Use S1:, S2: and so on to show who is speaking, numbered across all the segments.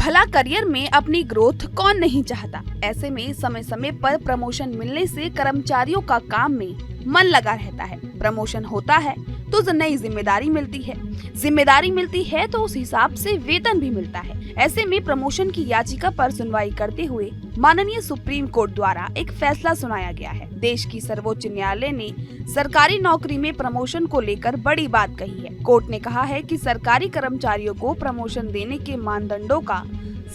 S1: भला करियर में अपनी ग्रोथ कौन नहीं चाहता। ऐसे में समय समय पर प्रमोशन मिलने से कर्मचारियों का काम में मन लगा रहता है। प्रमोशन होता है तो नई जिम्मेदारी मिलती है तो उस हिसाब से वेतन भी मिलता है। ऐसे में प्रमोशन की याचिका पर सुनवाई करते हुए माननीय सुप्रीम कोर्ट द्वारा एक फैसला सुनाया गया है। देश की सर्वोच्च न्यायालय ने सरकारी नौकरी में प्रमोशन को लेकर बड़ी बात कही है। कोर्ट ने कहा है कि सरकारी कर्मचारियों को प्रमोशन देने के मानदंडों का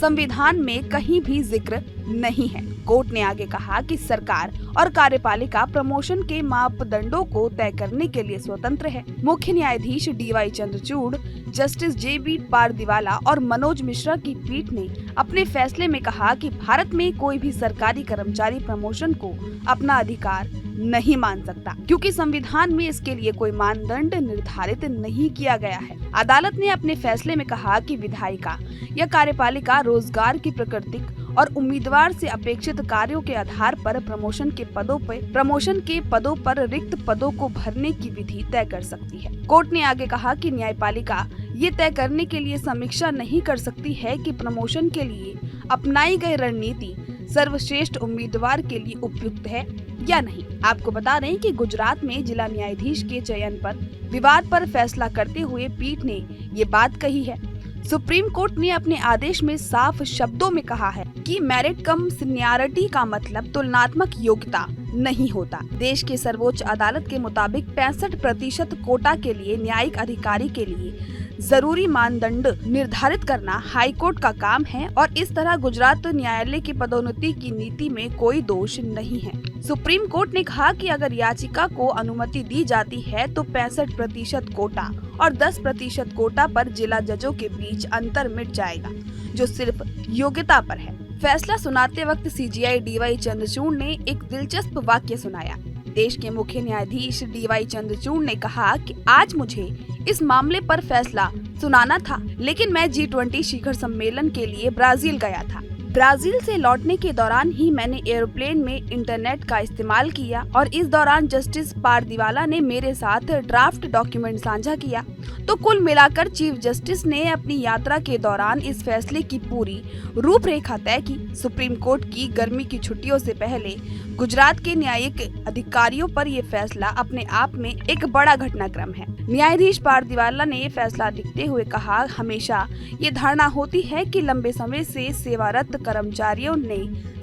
S1: संविधान में कहीं भी जिक्र नहीं है। कोर्ट ने आगे कहा कि सरकार और कार्यपालिका प्रमोशन के मापदंडों को तय करने के लिए स्वतंत्र है। मुख्य न्यायाधीश DY Chandrachud, justice JB Pardiwala और मनोज मिश्रा की पीठ ने अपने फैसले में कहा कि भारत में कोई भी सरकारी कर्मचारी प्रमोशन को अपना अधिकार नहीं मान सकता, क्योंकि संविधान में इसके लिए कोई मानदंड निर्धारित नहीं किया गया है। अदालत ने अपने फैसले में कहा कि विधायिका या कार्यपालिका रोजगार की प्रकृति और उम्मीदवार से अपेक्षित कार्यों के आधार पर प्रमोशन के पदों पर रिक्त पदों को भरने की विधि तय कर सकती है। कोर्ट ने आगे कहा कि न्यायपालिका ये तय करने के लिए समीक्षा नहीं कर सकती है कि प्रमोशन के लिए अपनाई गई रणनीति सर्वश्रेष्ठ उम्मीदवार के लिए उपयुक्त है या नहीं। आपको बता दें कि गुजरात में जिला न्यायाधीश के चयन पर विवाद पर फैसला करते हुए पीठ ने ये बात कही है। सुप्रीम कोर्ट ने अपने आदेश में साफ शब्दों में कहा है कि मेरिट कम सीनियरिटी का मतलब तुलनात्मक योग्यता नहीं होता। देश के सर्वोच्च अदालत के मुताबिक 65% कोटा के लिए न्यायिक अधिकारी के लिए जरूरी मानदंड निर्धारित करना हाई कोर्ट का काम है और इस तरह गुजरात न्यायालय की पदोन्नति की नीति में कोई दोष नहीं है। सुप्रीम कोर्ट ने कहा कि अगर याचिका को अनुमति दी जाती है तो 65% कोटा और 10% कोटा पर जिला जजों के बीच अंतर मिट जाएगा, जो सिर्फ योग्यता पर है। फैसला सुनाते वक्त CJI DY चंद्रचूड़ ने एक दिलचस्प वाक्य सुनाया। देश के मुख्य न्यायाधीश DY चंद्रचूड़ ने कहा कि आज मुझे इस मामले पर फैसला सुनाना था, लेकिन मैं G20 शिखर सम्मेलन के लिए ब्राजील गया था। ब्राजील से लौटने के दौरान ही मैंने एरोप्लेन में इंटरनेट का इस्तेमाल किया और इस दौरान जस्टिस पारदीवाला ने मेरे साथ ड्राफ्ट डॉक्यूमेंट साझा किया। तो कुल मिलाकर चीफ जस्टिस ने अपनी यात्रा के दौरान इस फैसले की पूरी रूपरेखा तय की। सुप्रीम कोर्ट की गर्मी की छुट्टियों से पहले गुजरात के न्यायिक अधिकारियों पर यह फैसला अपने आप में एक बड़ा घटनाक्रम है। न्यायाधीश पारदीवाला ने ये फैसला लिखते हुए कहा, हमेशा ये धारणा होती है कि लंबे समय से सेवारत कर्मचारियों ने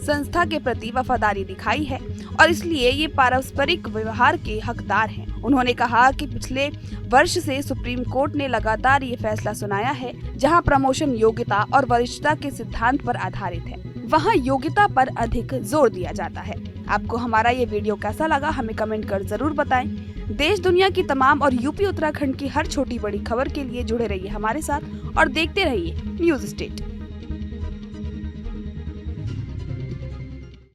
S1: संस्था के प्रति वफादारी दिखाई है और इसलिए ये पारस्परिक व्यवहार के हकदार हैं। उन्होंने कहा कि पिछले वर्ष से सुप्रीम कोर्ट ने लगातार ये फैसला सुनाया है, जहां प्रमोशन योग्यता और वरिष्ठता के सिद्धांत पर आधारित है, वहां योग्यता पर अधिक जोर दिया जाता है। आपको हमारा ये वीडियो कैसा लगा हमें कमेंट कर जरूर बताएं। देश दुनिया की तमाम और यूपी उत्तराखंड की हर छोटी बड़ी खबर के लिए जुड़े रहिए हमारे साथ और देखते रहिए न्यूज़ स्टेट।